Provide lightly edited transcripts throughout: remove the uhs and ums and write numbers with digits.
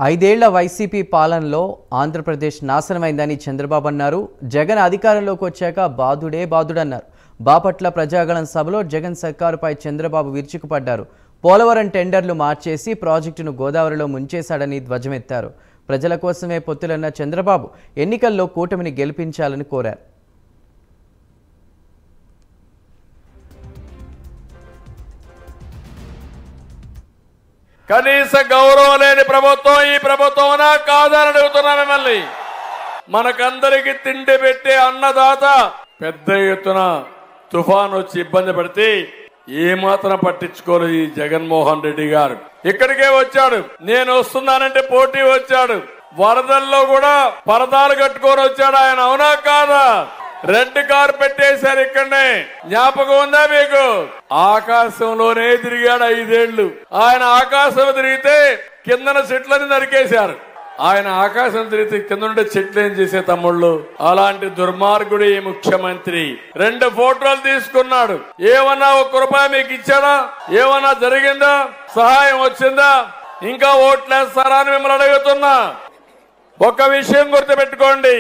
ఐదేళ్ల వైసీపీ పాలనలో ఆంధ్రప్రదేశ్ నాశనమైందని చంద్రబాబు అన్నారు. జగన్ అధికారంలోకి వచ్చాక బాదుడే బాదుడన్నారు. బాపట్ల ప్రజాగళం సభలో జగన్ సర్కారుపై చంద్రబాబు విరుచుకుపడ్డారు. పోలవరం టెండర్లు మార్చేసి ప్రాజెక్టును గోదావరిలో ముంచేశాడని ధ్వజమెత్తారు. ప్రజల కోసమే పొత్తులన్న చంద్రబాబు ఎన్నికల్లో కూటమిని గెలిపించాలని కోరారు. కనీస గౌరవం లేని ప్రభుత్వం ఈ ప్రభుత్వమనా కాదని అడుగుతున్నా మిమ్మల్ని. మనకందరికి తిండి పెట్టే అన్నదాత పెద్ద ఎత్తున తుఫాన్ వచ్చి ఇబ్బంది పడితే ఏమాత్రం పట్టించుకోలేదు ఈ జగన్మోహన్ రెడ్డి గారు. ఇక్కడికే వచ్చాడు, నేను వస్తున్నానంటే పోటీ వచ్చాడు. వరదల్లో కూడా పరదాలు కట్టుకొని వచ్చాడు ఆయన, అవునా కాదా? రెడ్ కార్ పెట్టేశారు ఇక్కడనే, జ్ఞాపకం ఉందా మీకు? ఆకాశంలోనే తిరిగాడు 5 ఏళ్లు. ఆయన ఆకాశం తిరిగితే కిందన చెట్లని నరికేశారు. ఆయన ఆకాశం తిరిగితే కింద ఉండే చెట్లు ఏం చేసే తమ్ముళ్ళు? అలాంటి దుర్మార్గుడు ఈ ముఖ్యమంత్రి. 2 ఫోటోలు తీసుకున్నాడు. ఏమన్నా 1 రూపాయి మీకు ఇచ్చాడా? ఏమన్నా జరిగిందా? సహాయం వచ్చిందా? ఇంకా ఓట్లేస్తారా అని మిమ్మల్ని అడుగుతున్నా. ఒక విషయం గుర్తుపెట్టుకోండి,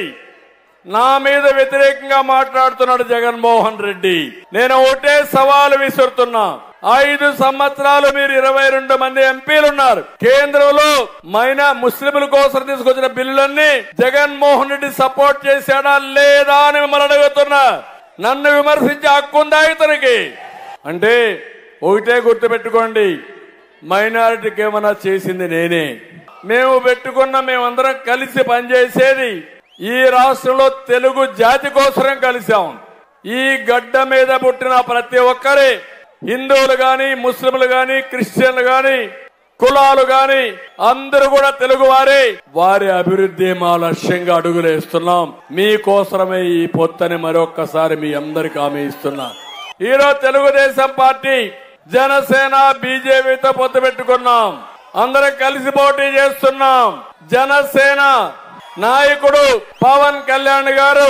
నా మీద వ్యతిరేకంగా మాట్లాడుతున్నాడు జగన్మోహన్ రెడ్డి. నేను ఒకటే సవాలు విసురుతున్నా. 5 సంవత్సరాలు మీరు 22 మంది ఎంపీలున్నారు. కేంద్రంలో ముస్లింల కోసం తీసుకొచ్చిన బిల్లులన్నీ జగన్మోహన్ రెడ్డి సపోర్ట్ చేశాడా లేదా అని మిమ్మల్ని అడుగుతున్నా. నన్ను విమర్శించే హక్కుందా ఇతనికి? అంటే ఒకటే గుర్తుపెట్టుకోండి, మైనారిటీకి ఏమన్నా చేసింది నేనే. మేమందరం కలిసి పనిచేసేది ఈ రాష్ట్రంలో తెలుగు జాతి కోసం కలిశాం. ఈ గడ్డ మీద పుట్టిన ప్రతి ఒక్కరి, హిందువులు గాని, ముస్లింలు గాని, క్రిస్టియన్లు గాని, కులాలు గాని అందరూ కూడా తెలుగు వారే. వారి అభివృద్ధి మా లక్ష్యంగా అడుగులేస్తున్నాం. మీకోసమే ఈ పొత్తని మరొక్కసారి మీ అందరికి హామీ ఇస్తున్నా. ఈరోజు తెలుగుదేశం పార్టీ, జనసేన, బీజేపీతో పొత్తు పెట్టుకున్నాం. అందరం కలిసి పోటీ చేస్తున్నాం. జనసేన నాయకుడు పవన్ కళ్యాణ్ గారు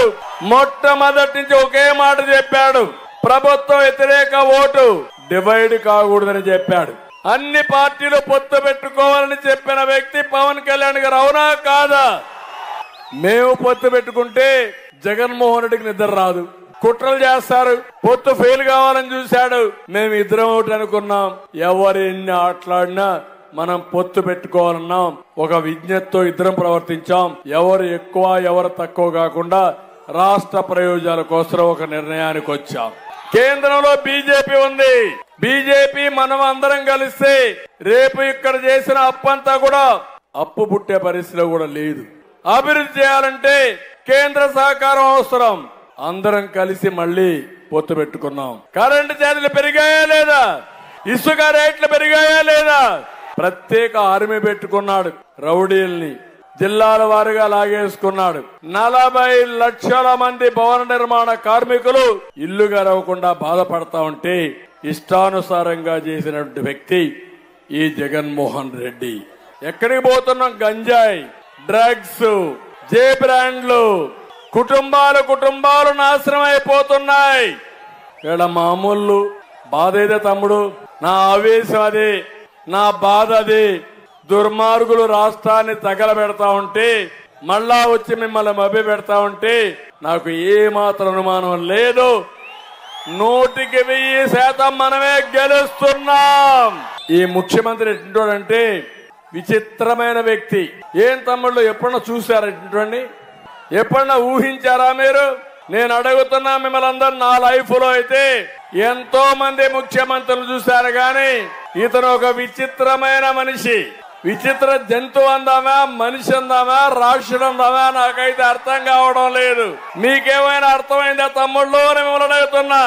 మొట్టమొదటి నుంచి ఒకే మాట చెప్పాడు, ప్రభుత్వ వ్యతిరేక ఓటు డివైడ్ కాకూడదని చెప్పాడు. అన్ని పార్టీలు పొత్తు పెట్టుకోవాలని చెప్పిన వ్యక్తి పవన్ కళ్యాణ్ గారు, అవునా కాదా? మేము పొత్తు పెట్టుకుంటే జగన్మోహన్ రెడ్డికి నిద్ర రాదు, కుట్రలు చేస్తారు. పొత్తు ఫెయిల్ కావాలని చూశాడు. మేము ఇద్దరం ఒకటి అనుకున్నాం. ఎవరు ఎన్ని ఆటలాడినా మనం పొత్తు పెట్టుకోవాలన్నాం. ఒక విజ్ఞతతో ఇద్దరం ప్రవర్తించాం. ఎవరు ఎక్కువ ఎవరు తక్కువ కాకుండా రాష్ట్ర ప్రయోజనాల కోసం ఒక నిర్ణయానికి వచ్చాం. కేంద్రంలో బీజేపీ ఉంది. బీజేపీ మనం అందరం కలిస్తే రేపు ఇక్కడ చేసిన అప్పంతా కూడా అప్పు పుట్టే పరిస్థితి కూడా లేదు. అభివృద్ధి చేయాలంటే కేంద్ర సహకారం అవసరం. అందరం కలిసి మళ్ళీ పొత్తు పెట్టుకున్నాం. కరెంటు ఛార్జీలు పెరిగాయా లేదా? ఇసుక రేట్లు పెరిగాయా లేదా? ప్రత్యేక ఆర్మీ పెట్టుకున్నాడు. రౌడీల్ని జిల్లాల వారీగా లాగేసుకున్నాడు. 40 లక్షల మంది భవన నిర్మాణ కార్మికులు ఇల్లు గడవకుండా బాధపడతా ఉంటే ఇష్టానుసారంగా చేసినటువంటి వ్యక్తి ఈ జగన్మోహన్ రెడ్డి. ఎక్కడికి పోతున్నాం? గంజాయి, డ్రగ్స్, జే బ్రాండ్లు, కుటుంబాలు నాశనం అయిపోతున్నాయి. ఇక్కడ మామూలు బాధ అయితే తమ్ముడు, నా ఆవేశం అదే, నా బాధ అది. దుర్మార్గులు రాష్ట్రాన్ని తగలబెడతా ఉంటే, మళ్ళా వచ్చి మిమ్మల్ని మభ్య పెడతా ఉంటే నాకు ఏమాత్రం అనుమానం లేదు. 100% మనమే గెలుస్తున్నాం. ఈ ముఖ్యమంత్రి ఎట్టుంటాడంటే విచిత్రమైన వ్యక్తి. ఏం తమ్ముళ్ళు ఎప్పుడన్నా చూసారా ఇటువంటి? ఎప్పుడన్నా ఊహించారా మీరు? నేను అడుగుతున్నా మిమ్మల్ని అందరూ. నా లైఫ్ లో అయితే ఎంతో మంది ముఖ్యమంత్రులు చూశారు, కానీ ఇతను ఒక విచిత్రమైన మనిషి. విచిత్ర జంతువు అందామా, మనిషి అందామా, రాక్షసుడు అందామా నాకైతే అర్థం కావడం లేదు. మీకేమైనా అర్థమైందా తమ్ముళ్ళు అని మిమ్మల్ని అడుగుతున్నా.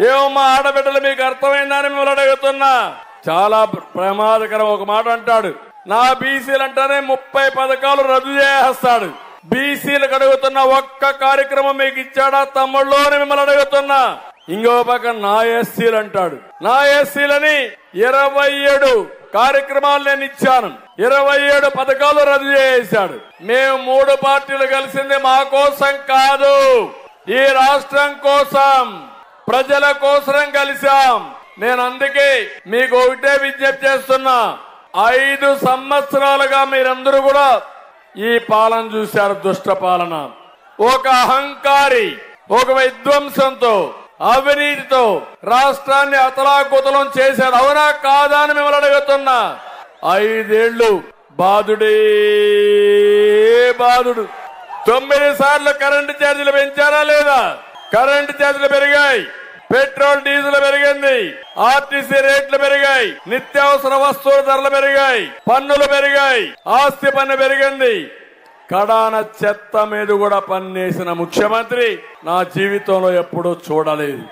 ఏమో మా ఆడబిడ్డలు మీకు అర్థమైందా అని మిమ్మల్ని అడుగుతున్నా. చాలా ప్రమాదకరం. ఒక మాట అంటాడు, నా బీసీలు అంటేనే 30 పథకాలు రద్దు చేస్తాడు. బీసీలకు అడుగుతున్న ఒక్క కార్యక్రమం మీకు ఇచ్చాడా తమ్ముళ్ళు అని మిమ్మల్ని అడుగుతున్నా. ఇంకో పక్క నా ఎస్సీలు అంటాడు. నా ఎస్సీలని 27 కార్యక్రమాలు నేను ఇచ్చాను. 27 పథకాలు రద్దు చేశాడు. మేము 3 పార్టీలు కలిసింది మా కోసం కాదు, ఈ రాష్ట్రం కోసం, ప్రజల కోసం కలిసాం. నేను అందుకే మీకు ఒకటే విజ్ఞప్తి చేస్తున్నా, 5 సంవత్సరాలుగా మీరందరూ కూడా ఈ పాలన చూశారు. దుష్ట పాలన, ఒక అహంకారి, ఒక విధ్వంసంతో, అవినీతితో రాష్ట్రాన్ని అతలాకుతలం చేశాడు. అవునా కాదా అని మిమ్మల్ని అడుగుతున్నా. 5 ఏళ్లు బాధుడే బాధుడు. 9 సార్లు కరెంటు ఛార్జీలు పెంచారా లేదా? కరెంటు ఛార్జీలు పెరిగాయి, పెట్రోల్ డీజిల్ పెరిగింది, ఆర్టీసీ రేట్లు పెరిగాయి, నిత్యావసర వస్తువుల ధరలు పెరిగాయి, పన్నులు పెరిగాయి, ఆస్తి పన్ను పెరిగింది. కడాన చెత్త మీద కూడా పన్నేసిన ముఖ్యమంత్రి నా జీవితంలో ఎప్పుడూ చూడలేదు.